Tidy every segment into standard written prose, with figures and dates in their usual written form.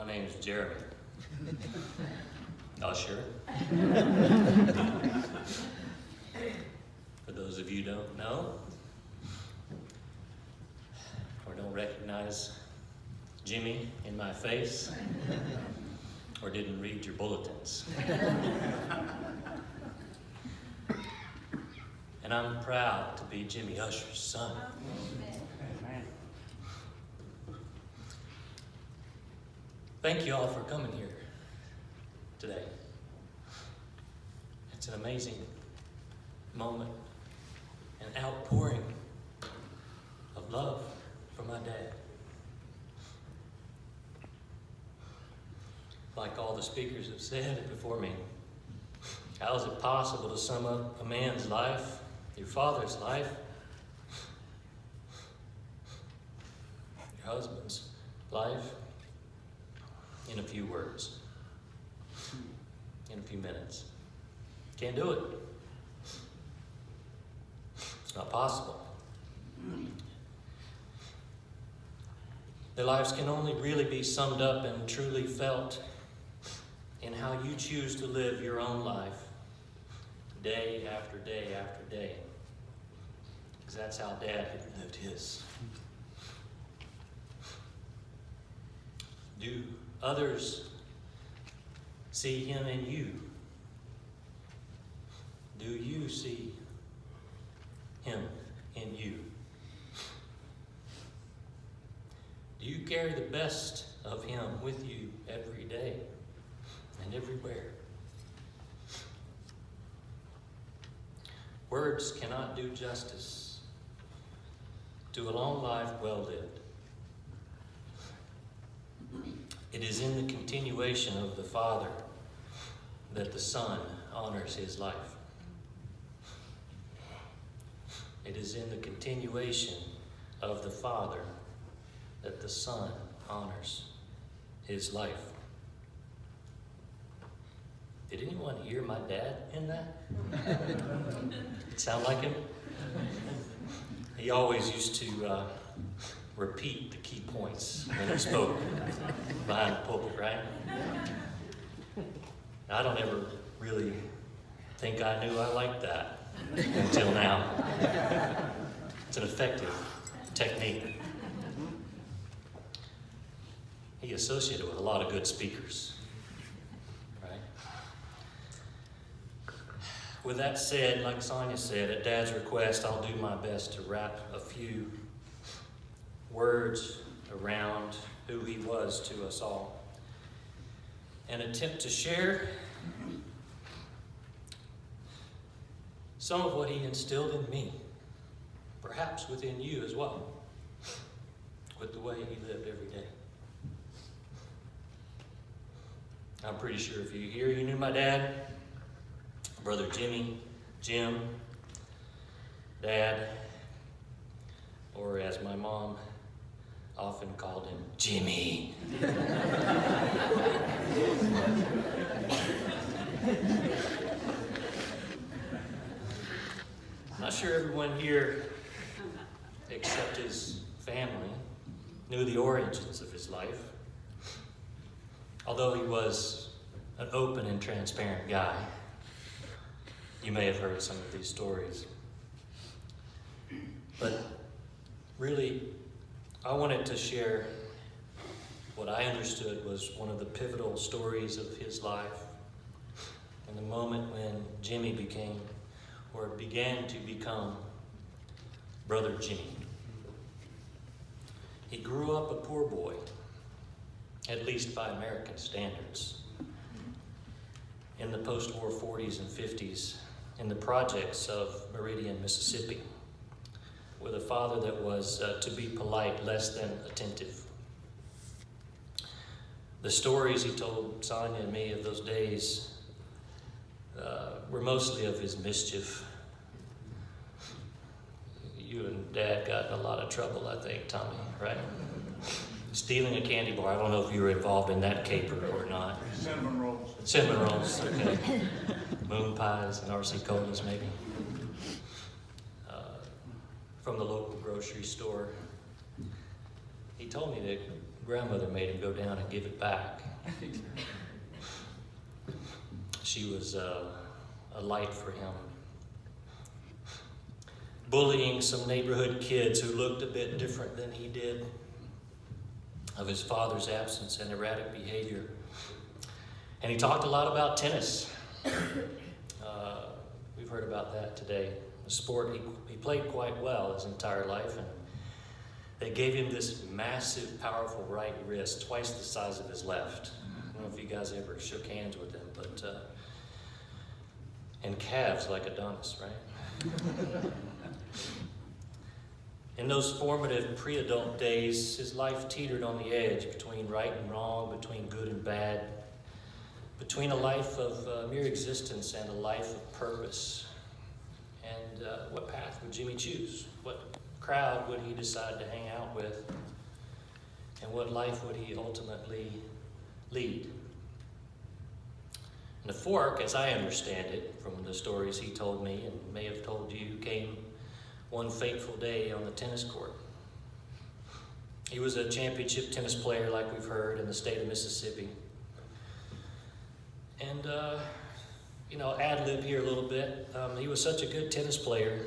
name's Jeremy. Usher. For those of you who don't know, or don't recognize Jimmy in my face, or didn't read your bulletins. And I'm proud to be Jimmy Usher's son. Thank you all for coming here today. It's an amazing moment, an outpouring of love for my dad. Like all the speakers have said before me, how is it possible to sum up a man's life, your father's life, your husband's life, in a few words, in a few minutes? Can't do it. It's not possible. Their lives can only really be summed up and truly felt in how you choose to live your own life day after day after day. Because that's how Dad had lived his. Do others see him in you? Do you see him in you? Do you carry the best of him with you every day and everywhere? Words cannot do justice to a long life well lived. It is in the continuation of the Father that the Son honors his life. It is in the continuation of the Father that the Son honors his life. Did anyone hear my dad in that? Sound like him? He always used to repeat the key points when he spoke behind the pulpit, right? I don't ever really think I knew I liked that until now. It's an effective technique. He associated with a lot of good speakers, right? With that said, like Sonia said, at Dad's request, I'll do my best to wrap a few words around who he was to us all and attempt to share some of what he instilled in me, perhaps within you as well, with the way he lived every day. I'm pretty sure if you here, you knew my dad, brother Jimmy, Jim, Dad, or as my mom often called him, Jimmy. I'm not sure everyone here, except his family, knew the origins of his life. Although he was an open and transparent guy, you may have heard some of these stories. But really, I wanted to share what I understood was one of the pivotal stories of his life, and the moment when Jimmy began to become Brother Jimmy. He grew up a poor boy, at least by American standards, in the post-war 40s and 50s, in the projects of Meridian, Mississippi, with a father that was, to be polite, less than attentive. The stories he told Sonia and me of those days were mostly of his mischief. You and Dad got in a lot of trouble, I think, Tommy, right? Stealing a candy bar. I don't know if you were involved in that caper or not. Cinnamon rolls. Cinnamon rolls, okay. Moon pies and RC colas, maybe. From the local grocery store. He told me to grandmother made him go down and give it back. She was a light for him. Bullying some neighborhood kids who looked a bit different than he did, of his father's absence and erratic behavior. And he talked a lot about tennis. We've heard about that today. A sport he played quite well his entire life, and they gave him this massive, powerful right wrist, twice the size of his left. I don't know if you guys ever shook hands with him, but and calves like Adonis, right? In those formative pre-adult days, his life teetered on the edge between right and wrong, between good and bad, between a life of mere existence and a life of purpose. And what path would Jimmy choose? What crowd would he decide to hang out with? And what life would he ultimately lead? And the fork, as I understand it, from the stories he told me and may have told you, came one fateful day on the tennis court. He was a championship tennis player, like we've heard, in the state of Mississippi. And, ad-lib here a little bit. He was such a good tennis player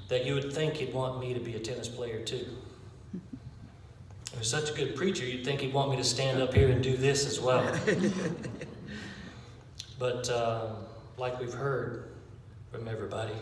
that you would think he'd want me to be a tennis player too. He was such a good preacher, you'd think he'd want me to stand up here and do this as well. But like we've heard from everybody,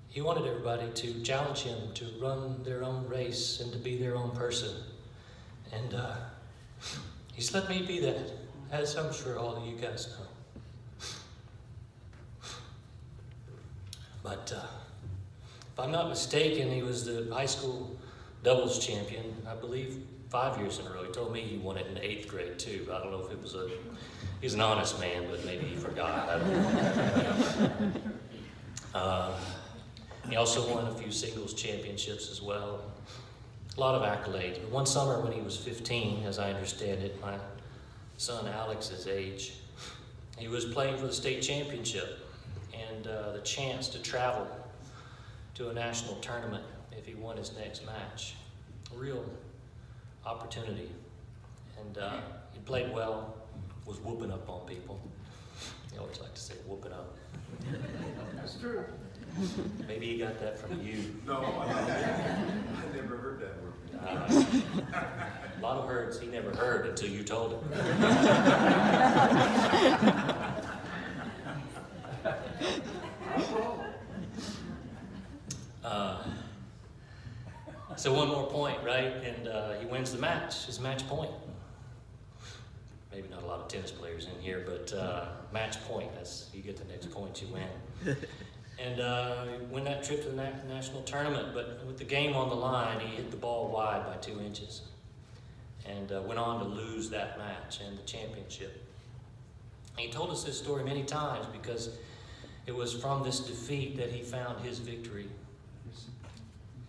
he wanted everybody to challenge him to run their own race and to be their own person. And he's let me be that, as I'm sure all of you guys know. But if I'm not mistaken, he was the high school doubles champion, I believe 5 years in a row. He told me he won it in 8th grade too. I don't know if it was he's an honest man, but maybe he forgot. I don't know. He also won a few singles championships as well. A lot of accolades. But one summer when he was 15, as I understand it, my son Alex's age, he was playing for the state championship and the chance to travel to a national tournament if he won his next match. A real opportunity. And he played well, was whooping up on people. I always like to say whooping up. That's true. Maybe he got that from you. No, I never heard that word. A lot of words he never heard until you told him. So one more point, right? And he wins the match, his match point. Maybe not a lot of tennis players in here, but match point, as you get the next point, you win. And win that trip to the national tournament, but with the game on the line, he hit the ball wide by 2 inches and went on to lose that match and the championship. And he told us this story many times because it was from this defeat that he found his victory.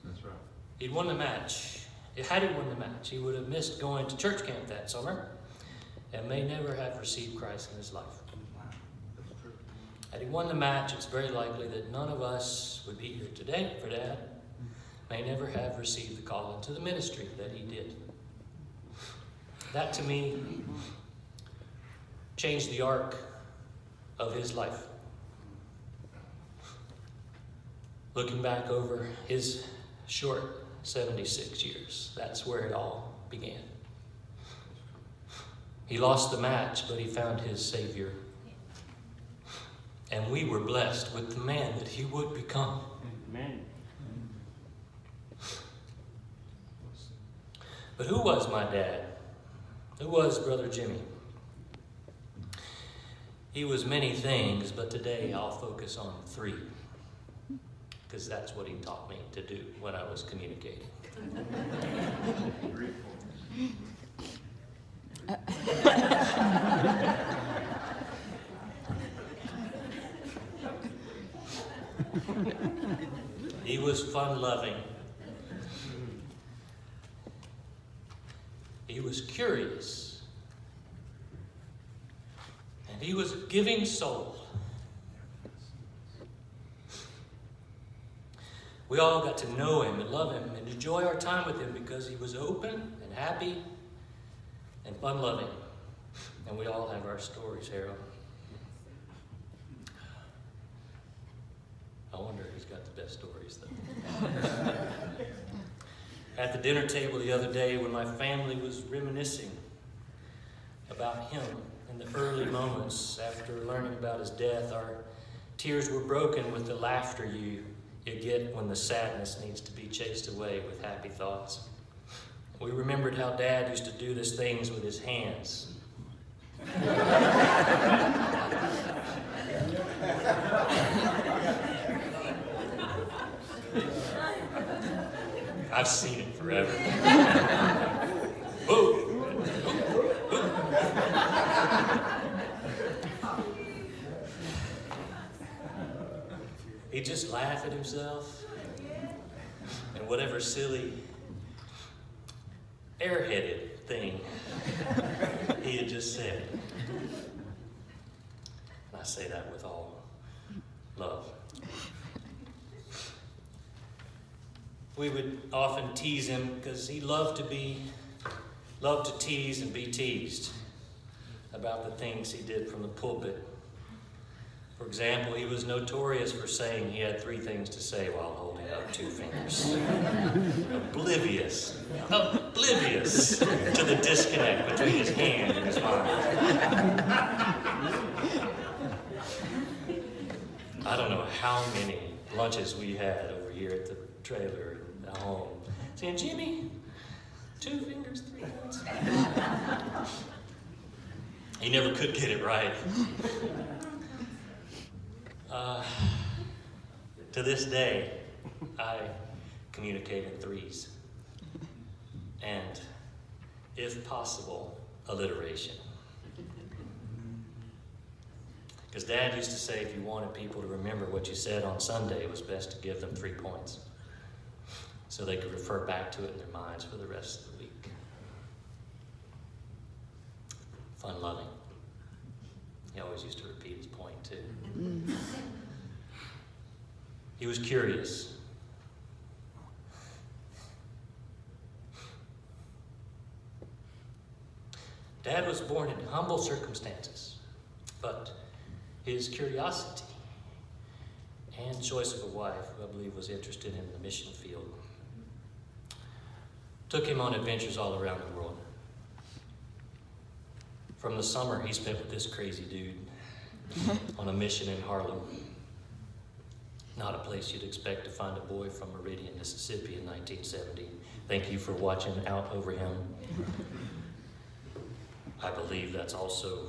That's right. He'd won the match. Had he won the match, he would have missed going to church camp that summer and may never have received Christ in his life. Had he won the match, it's very likely that none of us would be here today for Dad. May never have received the call into the ministry that he did. That, to me, changed the arc of his life. Looking back over his short 76 years, that's where it all began. He lost the match, but he found his Savior. And we were blessed with the man that he would become. Amen. But who was my dad? Who was Brother Jimmy? He was many things, but today I'll focus on 3. Because that's what he taught me to do when I was communicating. He was fun-loving. He was curious. And he was a giving soul. We all got to know him and love him and enjoy our time with him because he was open and happy and fun-loving. And we all have our stories, Harold. I wonder who's got the best stories, though. At the dinner table the other day when my family was reminiscing about him in the early moments after learning about his death, our tears were broken with the laughter you get when the sadness needs to be chased away with happy thoughts. We remembered how Dad used to do these things with his hands. I've seen it forever. Whoa. He'd just laugh at himself and whatever silly, airheaded thing he had just said. And I say that with all love. We would often tease him because he loved to tease and be teased about the things he did from the pulpit. For example, he was notorious for saying he had 3 things to say while holding up 2 fingers. Oblivious to the disconnect between his hand and his mind. I don't know how many lunches we had over here at the trailer at home, saying, Jimmy, 2 fingers, 3 points. He never could get it right. To this day, I communicate in 3s. And, if possible, alliteration. Because Dad used to say if you wanted people to remember what you said on Sunday, it was best to give them 3 points, so they could refer back to it in their minds for the rest of the week. Fun-loving. He always used to repeat his point, too. He was curious. Dad was born in humble circumstances, but his curiosity and choice of a wife, who I believe was interested in the mission field, took him on adventures all around the world. From the summer he spent with this crazy dude on a mission in Harlem. Not a place you'd expect to find a boy from Meridian, Mississippi in 1970. Thank you for watching out over him. I believe that's also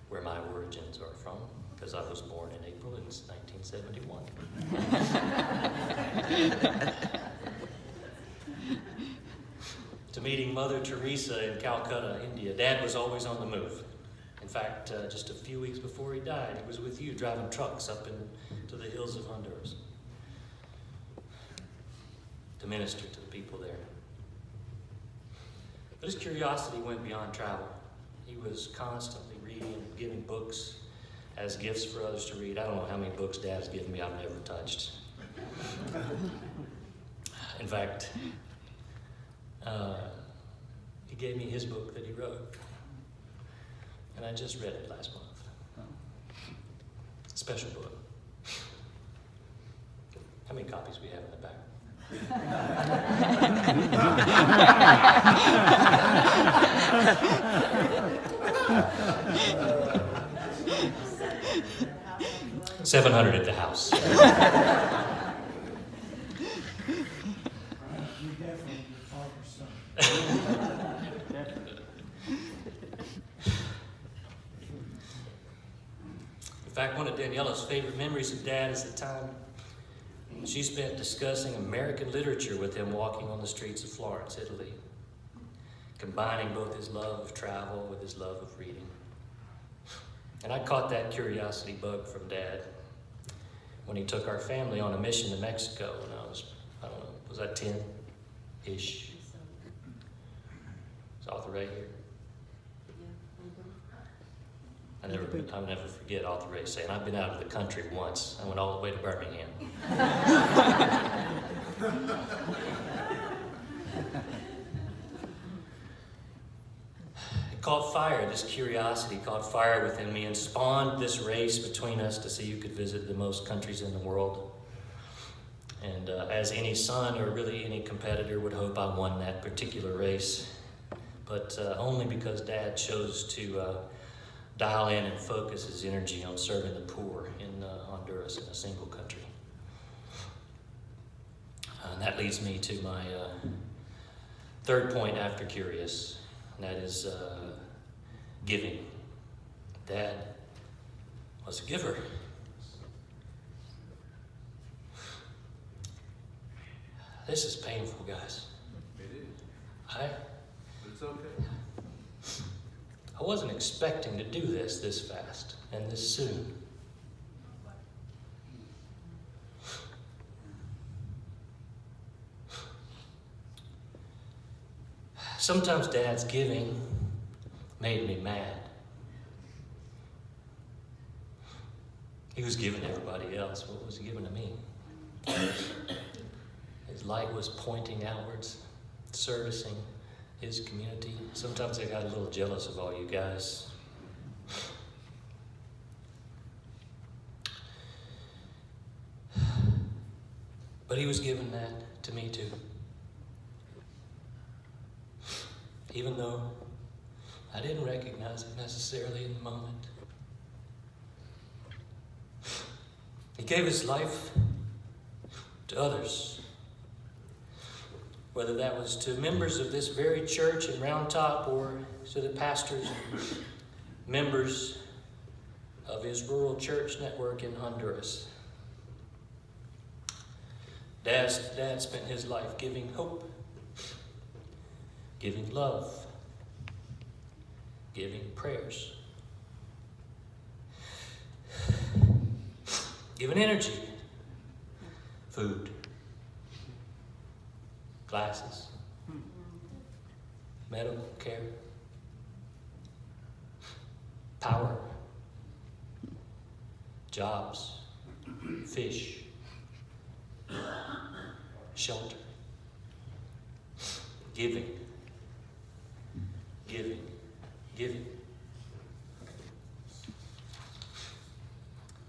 where my origins are from, because I was born in April in 1971. To meeting Mother Teresa in Calcutta, India. Dad was always on the move. In fact, just a few weeks before he died, he was with you driving trucks up into the hills of Honduras to minister to the people there. But his curiosity went beyond travel. He was constantly reading and giving books as gifts for others to read. I don't know how many books Dad has given me I've never touched. In fact, he gave me his book that he wrote. And I just read it last month. Special book. How many copies we have in the back? 700 at the house. You definitely your father's son. In fact, one of Daniela's favorite memories of Dad is the time she spent discussing American literature with him walking on the streets of Florence, Italy, combining both his love of travel with his love of reading. And I caught that curiosity bug from Dad when he took our family on a mission to Mexico when I was, I don't know, was I 10-ish? It's author right here. I'll never forget Arthur Ray saying, I've been out of the country once. I went all the way to Birmingham. It caught fire, this curiosity caught fire within me and spawned this race between us to see who could visit the most countries in the world. And as any son or really any competitor would hope, I won that particular race. But only because Dad chose to dial in and focus his energy on serving the poor in Honduras in a single country. And that leads me to my third point after curious, and that is giving. Dad was a giver. This is painful, guys. It is, I but it's okay. wasn't expecting to do this fast and this soon. Sometimes Dad's giving made me mad. He was giving everybody else. What was he giving to me? His light was pointing outwards, servicing his community. Sometimes I got a little jealous of all you guys. But he was giving that to me too. Even though I didn't recognize it necessarily in the moment. He gave his life to others. Whether that was to members of this very church in Round Top or to the pastors and members of his rural church network in Honduras. Dad spent his life giving hope, giving love, giving prayers, giving energy, food, glasses, medical care, power, jobs, fish, shelter, giving.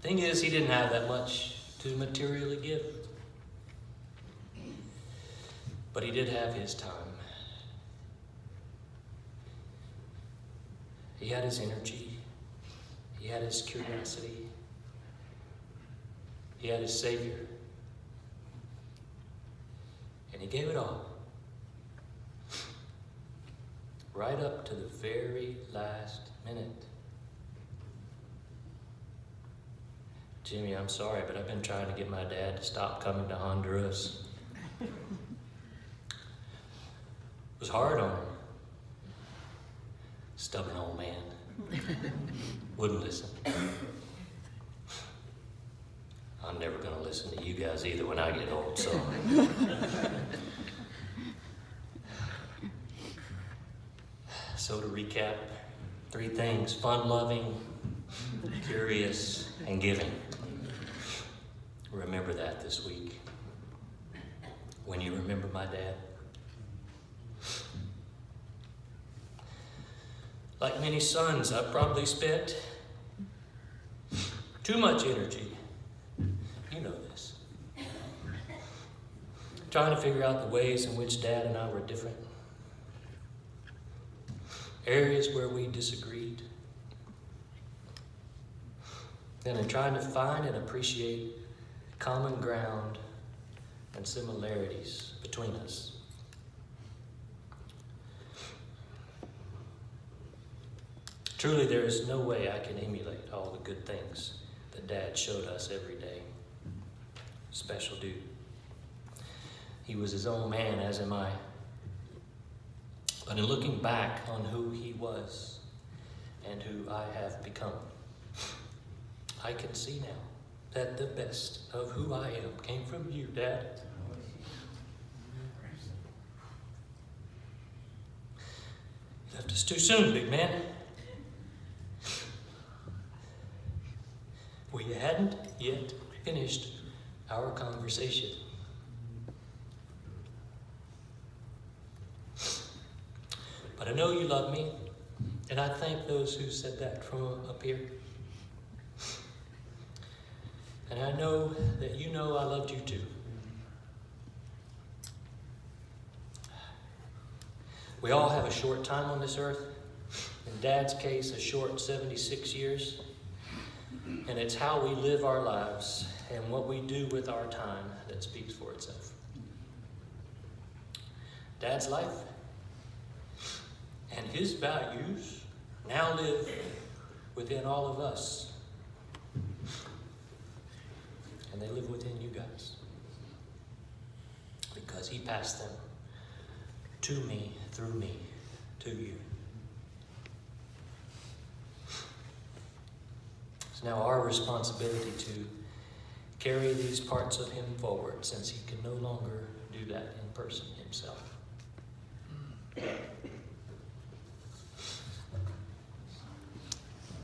Thing is, he didn't have that much to materially give. But he did have his time. He had his energy. He had his curiosity. He had his Savior. And he gave it all. Right up to the very last minute. Jimmy, I'm sorry, but I've been trying to get my dad to stop coming to Honduras. It was hard on him. Stubborn old man. Wouldn't listen. I'm never going to listen to you guys either when I get old, so. So to recap, 3 things: fun-loving, curious, and giving. Remember that this week when you remember my dad. Like many sons, I've probably spent too much energy, you know this, trying to figure out the ways in which Dad and I were different, areas where we disagreed, then in trying to find and appreciate common ground and similarities between us. Truly, there is no way I can emulate all the good things that Dad showed us every day. Special dude. He was his own man, as am I. But in looking back on who he was and who I have become, I can see now that the best of who I am came from you, Dad. You left us too soon, big man. yet finished our conversation. But I know you love me, and I thank those who said that from up here. And I know that you know I loved you too. We all have a short time on this earth. In Dad's case, a short 76 years. And it's how we live our lives and what we do with our time that speaks for itself. Dad's life and his values now live within all of us. And they live within you guys. Because he passed them to me, through me, to you. It's now our responsibility to carry these parts of him forward, since he can no longer do that in person himself.